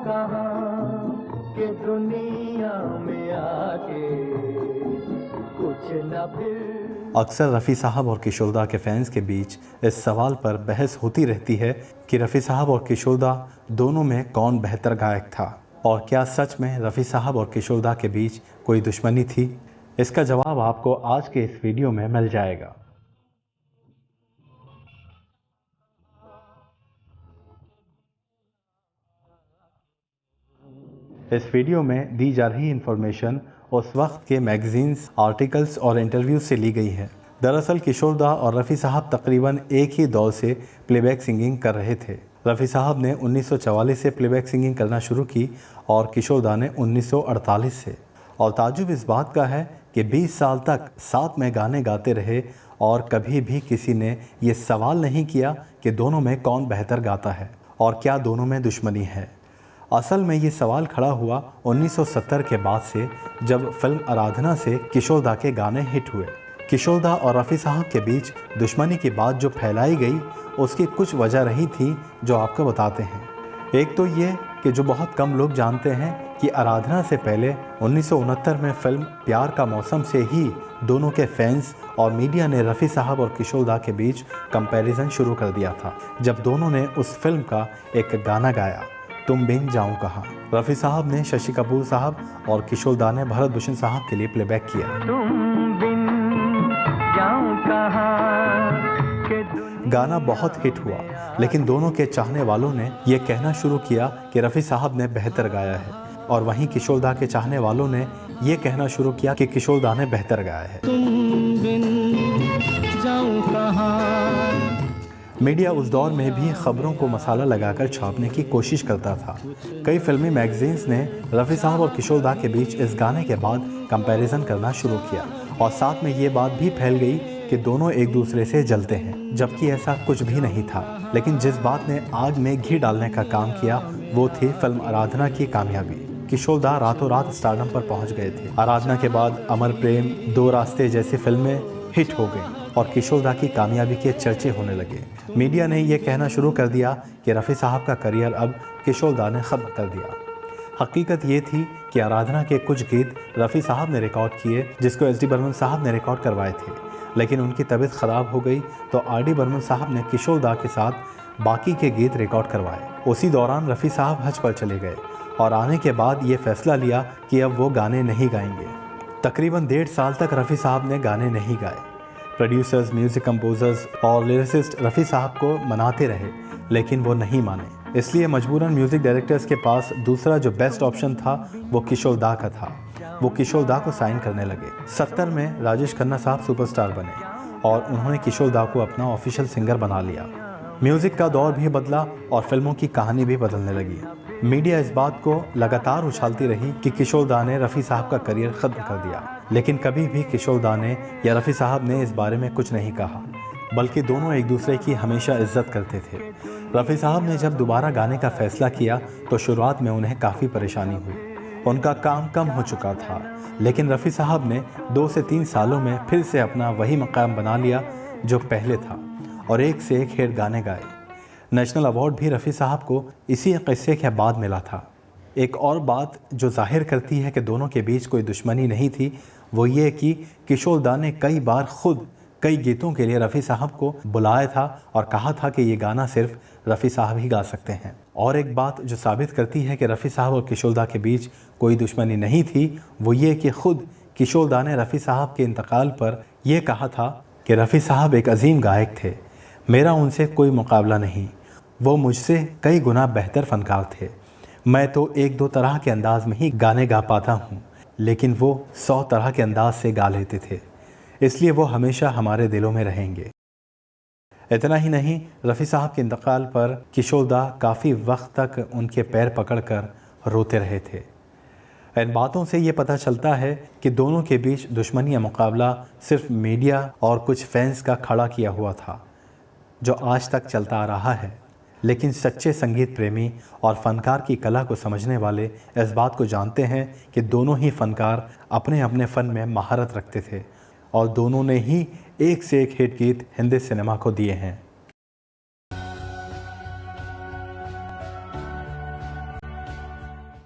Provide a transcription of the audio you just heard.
कहाँ कि दुनिया में आके कुछ न फिर। अक्सर रफ़ी साहब और किशोरदा के फैंस के बीच इस सवाल पर बहस होती रहती है कि रफ़ी साहब और किशोरदा दोनों में कौन बेहतर गायक था, और क्या सच में रफ़ी साहब और किशोरदा के बीच कोई दुश्मनी थी। इसका जवाब आपको आज के इस वीडियो में मिल जाएगा। इस वीडियो में दी जा रही इन्फॉर्मेशन उस वक्त के मैगजीन्स, आर्टिकल्स और इंटरव्यूज से ली गई है। दरअसल किशोरदा और रफ़ी साहब तकरीबन एक ही दौर से प्लेबैक सिंगिंग कर रहे थे। रफ़ी साहब ने 1944 से प्लेबैक सिंगिंग करना शुरू की और किशोरदा ने 1948 से। और ताजुब इस बात का है कि 20 साल तक साथ में गाने गाते रहे और कभी भी किसी ने ये सवाल नहीं किया कि दोनों में कौन बेहतर गाता है और क्या दोनों में दुश्मनी है। असल में ये सवाल खड़ा हुआ 1970 के बाद से, जब फिल्म आराधना से किशोरदा के गाने हिट हुए। किशोरदा और रफ़ी साहब के बीच दुश्मनी की बात जो फैलाई गई, उसकी कुछ वजह रही थी जो आपको बताते हैं। एक तो ये कि जो बहुत कम लोग जानते हैं कि आराधना से पहले 1969 में फिल्म प्यार का मौसम से ही दोनों के फैंस और मीडिया ने रफ़ी साहब और किशोरदा के बीच कंपैरिजन शुरू कर दिया था, जब दोनों ने उस फिल्म का एक गाना गाया, तुम बिन जाऊं कहाँ। रफ़ी साहब ने शशि कपूर साहब और किशोरदा ने भरत भूषण साहब के लिए प्लेबैक किया। तुम बिन जाऊं कहाँ कि गाना बहुत हिट हुआ, लेकिन दोनों के चाहने वालों ने ये कहना शुरू किया कि रफ़ी साहब ने बेहतर गाया है, और वहीं किशोरदा के चाहने वालों ने ये कहना शुरू किया कि किशोरदा ने बेहतर गाया है। तुम बिन जाऊं कहाँ। मीडिया उस दौर में भी खबरों को मसाला लगाकर छापने की कोशिश करता था। कई फिल्मी मैगजीन्स ने रफ़ी साहब और किशोरदा के बीच इस गाने के बाद कंपैरिजन करना शुरू किया, और साथ में ये बात भी फैल गई कि दोनों एक दूसरे से जलते हैं, जबकि ऐसा कुछ भी नहीं था। लेकिन जिस बात ने आग में घी डालने का काम किया वो थी फिल्म आराधना की कामयाबी। किशोरदा रातों रात स्टारडम पर पहुंच गए थे। आराधना के बाद अमर प्रेम, दो रास्ते जैसी फिल्में हिट हो गईं और किशोरदा की कामयाबी के चर्चे होने लगे। मीडिया ने यह कहना शुरू कर दिया कि रफ़ी साहब का करियर अब किशोरदा ने ख़त्म कर दिया। हकीकत ये थी कि आराधना के कुछ गीत रफ़ी साहब ने रिकॉर्ड किए, जिसको एस डी बर्मन साहब ने रिकॉर्ड करवाए थे, लेकिन उनकी तबीयत ख़राब हो गई तो आर डी बर्मन साहब ने किशोरदा के साथ बाकी के गीत रिकॉर्ड करवाए। उसी दौरान रफ़ी साहब हज पर चले गए और आने के बाद ये फैसला लिया कि अब वो गाने नहीं गाएंगे। तकरीबन 1.5 साल तक रफ़ी साहब ने गाने नहीं गाए। प्रोड्यूसर्स, म्यूज़िक कंपोजर्स और लिरिसिस्ट रफ़ी साहब को मनाते रहे, लेकिन वो नहीं माने। इसलिए मजबूरन म्यूज़िक डायरेक्टर्स के पास दूसरा जो बेस्ट ऑप्शन था वो किशोरदा का था। वो किशोरदा को साइन करने लगे। 70 में राजेश खन्ना साहब सुपरस्टार बने और उन्होंने किशोरदा को अपना ऑफिशियल सिंगर बना लिया। म्यूज़िक का दौर भी बदला और फिल्मों की कहानी भी बदलने लगी। मीडिया इस बात को लगातार उछालती रही कि किशोरदा ने रफ़ी साहब का करियर ख़त्म कर दिया, लेकिन कभी भी किशोरदा ने या रफ़ी साहब ने इस बारे में कुछ नहीं कहा, बल्कि दोनों एक दूसरे की हमेशा इज्जत करते थे। रफ़ी साहब ने जब दोबारा गाने का फ़ैसला किया तो शुरुआत में उन्हें काफ़ी परेशानी हुई। उनका काम कम हो चुका था, लेकिन रफ़ी साहब ने 2 से 3 सालों में फिर से अपना वही मकाम बना लिया जो पहले था, और एक से एक हिट गाने गाए। नेशनल अवार्ड भी रफ़ी साहब को इसी किस्से के बाद मिला था। एक और बात जो जाहिर करती है कि दोनों के बीच कोई दुश्मनी नहीं थी, वो ये कि किशोरदा ने कई बार खुद कई गीतों के लिए रफ़ी साहब को बुलाया था और कहा था कि ये गाना सिर्फ रफ़ी साहब ही गा सकते हैं। और एक बात जो साबित करती है कि रफ़ी साहब और किशोरदा के बीच कोई दुश्मनी नहीं थी, वो ये कि खुद किशोरदा ने रफ़ी साहब के इंतकाल पर यह कहा था कि रफ़ी साहब एक अजीम गायक थे, मेरा उनसे कोई मुकाबला नहीं, वो मुझसे कई गुना बेहतर फ़नकार थे। मैं तो 1-2 तरह के अंदाज़ में ही गाने गा पाता हूँ, लेकिन वो 100 तरह के अंदाज़ से गा लेते थे, इसलिए वो हमेशा हमारे दिलों में रहेंगे। इतना ही नहीं, रफ़ी साहब के इंतकाल पर किशोरदा काफ़ी वक्त तक उनके पैर पकड़कर रोते रहे थे। इन बातों से ये पता चलता है कि दोनों के बीच दुश्मनी या मुकाबला सिर्फ मीडिया और कुछ फैंस का खड़ा किया हुआ था, जो आज तक चलता आ रहा है। लेकिन सच्चे संगीत प्रेमी और फ़नकार की कला को समझने वाले इस बात को जानते हैं कि दोनों ही फ़नकार अपने अपने फ़न में महारत रखते थे और दोनों ने ही एक से एक हिट गीत हिंदी सिनेमा को दिए हैं।